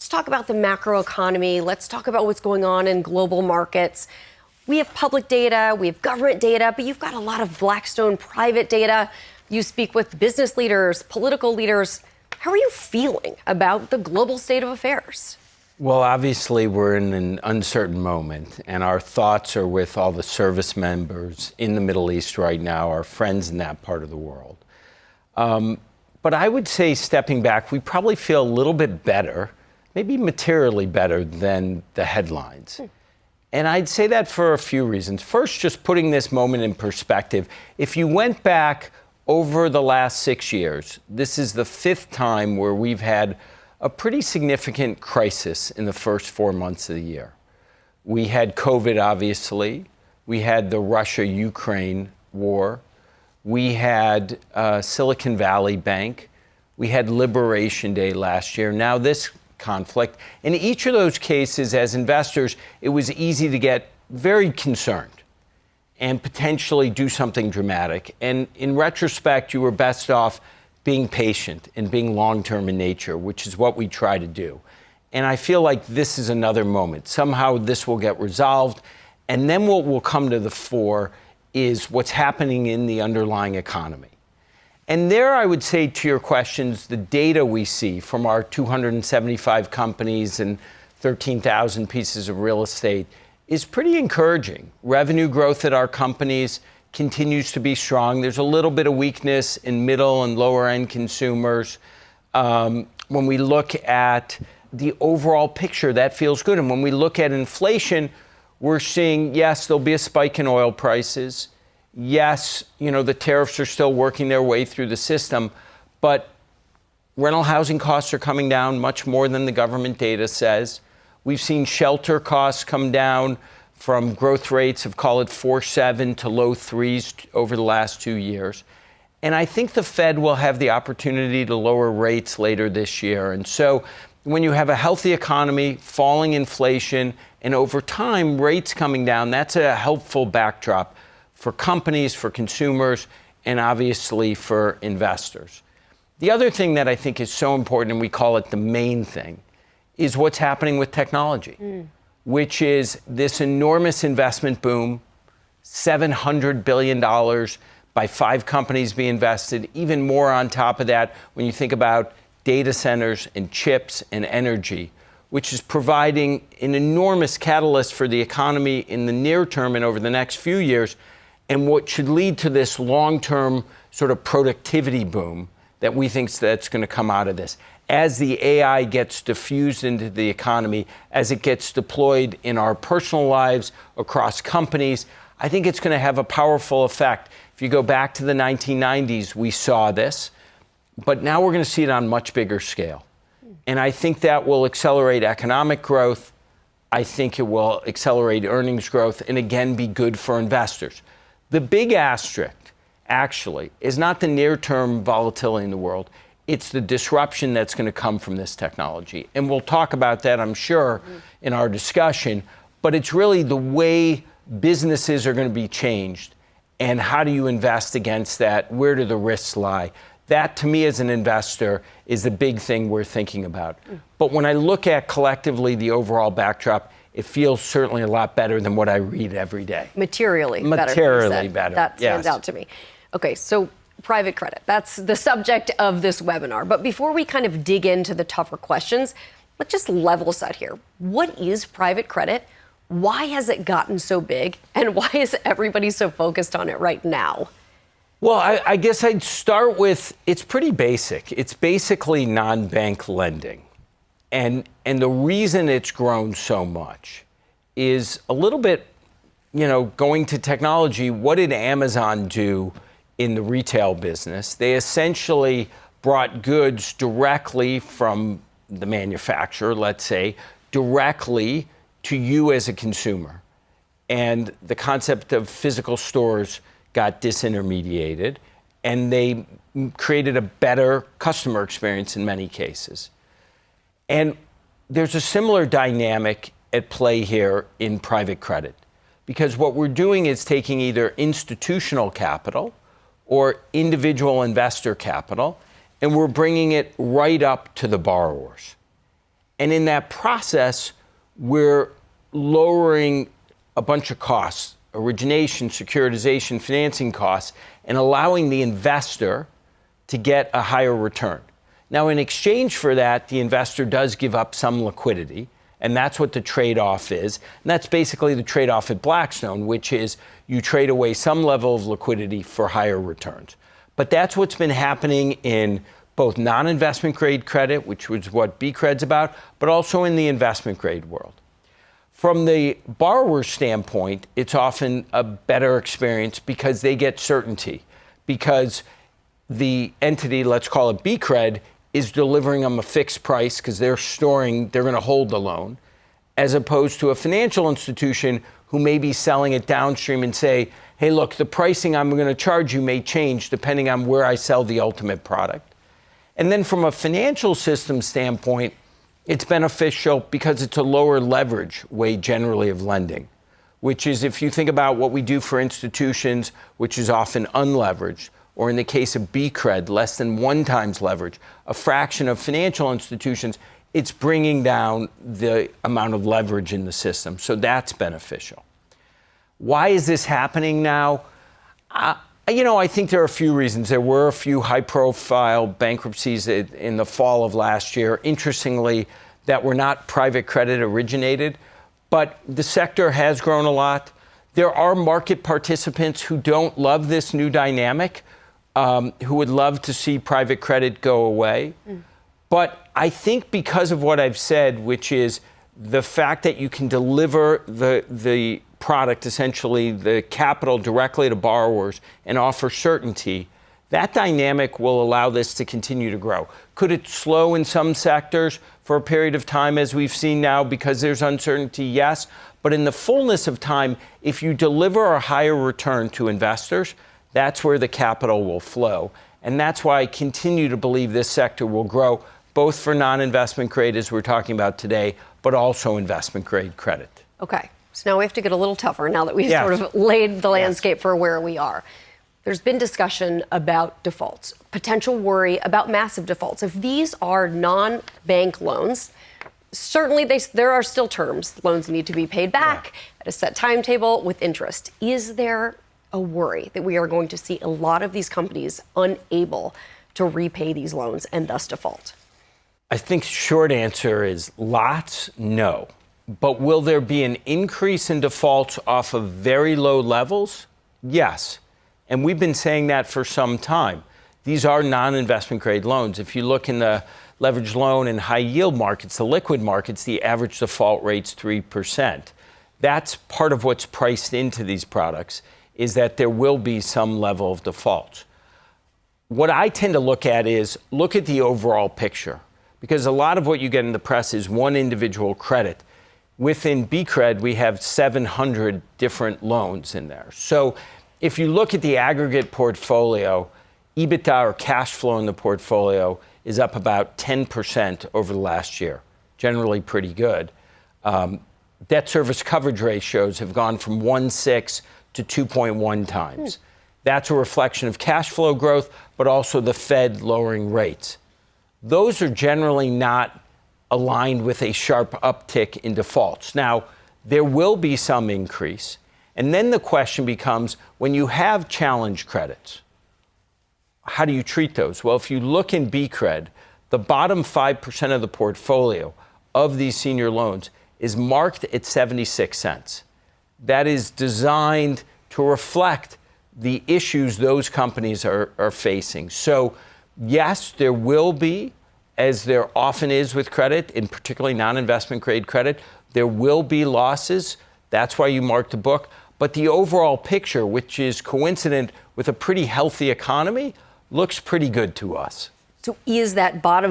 talk about the macro economy. Let's talk about what's going on in global markets. We have public data, we have government data, but you've got a lot of Blackstone private data. You speak with business leaders, political leaders. How are you feeling about the global state of affairs? Well, obviously, we're in an uncertain moment, and our thoughts are with all the service members in the Middle East right now, our friends in that part of the world. But I would say, stepping back, we probably feel a little bit better, maybe materially better than the headlines. And I'd say that for a few reasons. First, just putting this moment in perspective, if you went back over the last 6 years, this is the 5th time where we've had a pretty significant crisis in the first 4 months of the year. We had COVID, obviously. We had the Russia-Ukraine war. We had Silicon Valley Bank. We had Liberation Day last year. Now this conflict. In each of those cases, as investors, it was easy to get very concerned and potentially do something dramatic. And in retrospect, you were best off being patient and being long-term in nature, which is what we try to do. And I feel like this is another moment. Somehow this will get resolved. And then what will come to the fore is what's happening in the underlying economy. And there, I would say to your questions, the data we see from our 275 companies and 13,000 pieces of real estate is pretty encouraging. Revenue growth at our companies continues to be strong. There's a little bit of weakness in middle and lower end consumers. When we look at the overall picture, that feels good. And when we look at inflation, we're seeing, yes, there'll be a spike in oil prices. Yes, the tariffs are still working their way through the system, but rental housing costs are coming down much more than the government data says. We've seen shelter costs come down from growth rates of, call it 4.7 to low 3s over the last 2 years. And I think the Fed will have the opportunity to lower rates later this year. And so when you have a healthy economy, falling inflation, and over time, rates coming down, that's a helpful backdrop for companies, for consumers, and obviously for investors. The other thing that I think is so important, and we call it the main thing, is what's happening with technology, which is this enormous investment boom, $700 billion by 5 companies being invested, even more on top of that when you think about data centers and chips and energy, which is providing an enormous catalyst for the economy in the near term and over the next few years, and what should lead to this long-term sort of productivity boom that we think that's going to come out of this. As the AI gets diffused into the economy, as it gets deployed in our personal lives, across companies, I think it's going to have a powerful effect. If you go back to the 1990s, we saw this, but now we're going to see it on much bigger scale. And I think that will accelerate economic growth. I think it will accelerate earnings growth and, again, be good for investors. The big asterisk, actually, is not the near-term volatility in the world. It's the disruption that's going to come from this technology. And we'll talk about that, I'm sure, in our discussion. But it's really the way businesses are going to be changed. And how do you invest against that? Where do the risks lie? That, to me, as an investor, is the big thing we're thinking about. But when I look at collectively the overall backdrop, it feels certainly a lot better than what I read every day. Materially better. Materially better. That stands out to me. Okay, so private credit, that's the subject of this webinar. But before we kind of dig into the tougher questions, let's just level set here. What is private credit? Why has it gotten so big? And why is everybody so focused on it right now? Well, I guess I'd start with, it's pretty basic. It's basically non-bank lending. And the reason it's grown so much is a little bit, going to technology. What did Amazon do in the retail business? They essentially brought goods directly from the manufacturer, let's say, directly to you as a consumer. And the concept of physical stores got disintermediated, and they created a better customer experience in many cases. And there's a similar dynamic at play here in private credit, because what we're doing is taking either institutional capital or individual investor capital, and we're bringing it right up to the borrowers. And in that process, we're lowering a bunch of costs, origination, securitization, financing costs, and allowing the investor to get a higher return. Now, in exchange for that, the investor does give up some liquidity, and that's what the trade-off is. And that's basically the trade-off at Blackstone, which is you trade away some level of liquidity for higher returns. But that's what's been happening in both non-investment grade credit, which was what BCred's about, but also in the investment grade world. From the borrower's standpoint, it's often a better experience because they get certainty, because the entity, let's call it BCred, is delivering them a fixed price because they're going to hold the loan, as opposed to a financial institution who may be selling it downstream and say, hey, look, the pricing I'm going to charge you may change depending on where I sell the ultimate product. And then from a financial system standpoint, it's beneficial because it's a lower leverage way generally of lending, which is if you think about what we do for institutions, which is often unleveraged, or in the case of BCred, less than 1 times leverage, a fraction of financial institutions, it's bringing down the amount of leverage in the system. So that's beneficial. Why is this happening now? I think there are a few reasons. There were a few high-profile bankruptcies in the fall of last year, interestingly, that were not private credit originated, but the sector has grown a lot. There are market participants who don't love this new dynamic, who would love to see private credit go away. But I think because of what I've said, which is the fact that you can deliver the product, essentially the capital directly to borrowers and offer certainty, that dynamic will allow this to continue to grow. Could it slow in some sectors for a period of time, as we've seen now, because there's uncertainty? Yes. But in the fullness of time, if you deliver a higher return to investors, that's where the capital will flow. And that's why I continue to believe this sector will grow, both for non-investment grade, as we're talking about today, but also investment grade credit. Okay. So now we have to get a little tougher now that we've sort of laid the landscape for where we are. There's been discussion about defaults, potential worry about massive defaults. If these are non-bank loans, certainly there are still terms. Loans need to be paid back at a set timetable with interest. Is there a worry that we are going to see a lot of these companies unable to repay these loans and thus default? I think short answer is lots, no. But will there be an increase in defaults off of very low levels? Yes. And we've been saying that for some time. These are non-investment grade loans. If you look in the leveraged loan and high yield markets, the liquid markets, the average default rate's 3%. That's part of what's priced into these products, is that there will be some level of default. What I tend to look at is look at the overall picture, because a lot of what you get in the press is one individual credit. Within BCred, we have 700 different loans in there. So if you look at the aggregate portfolio, EBITDA or cash flow in the portfolio is up about 10% over the last year, generally pretty good. Debt service coverage ratios have gone from 1.6 to 2.1 times. That's a reflection of cash flow growth, but also the Fed lowering rates. Those are generally not aligned with a sharp uptick in defaults. Now, there will be some increase. And then the question becomes, when you have challenge credits, how do you treat those? Well, if you look in BCred, the bottom 5% of the portfolio of these senior loans is marked at 76 cents. That is designed to reflect the issues those companies are facing. So, yes, there will be, as there often is with credit, in particularly non-investment grade credit, there will be losses. That's why you mark the book. But the overall picture, which is coincident with a pretty healthy economy, looks pretty good to us. So is that bottom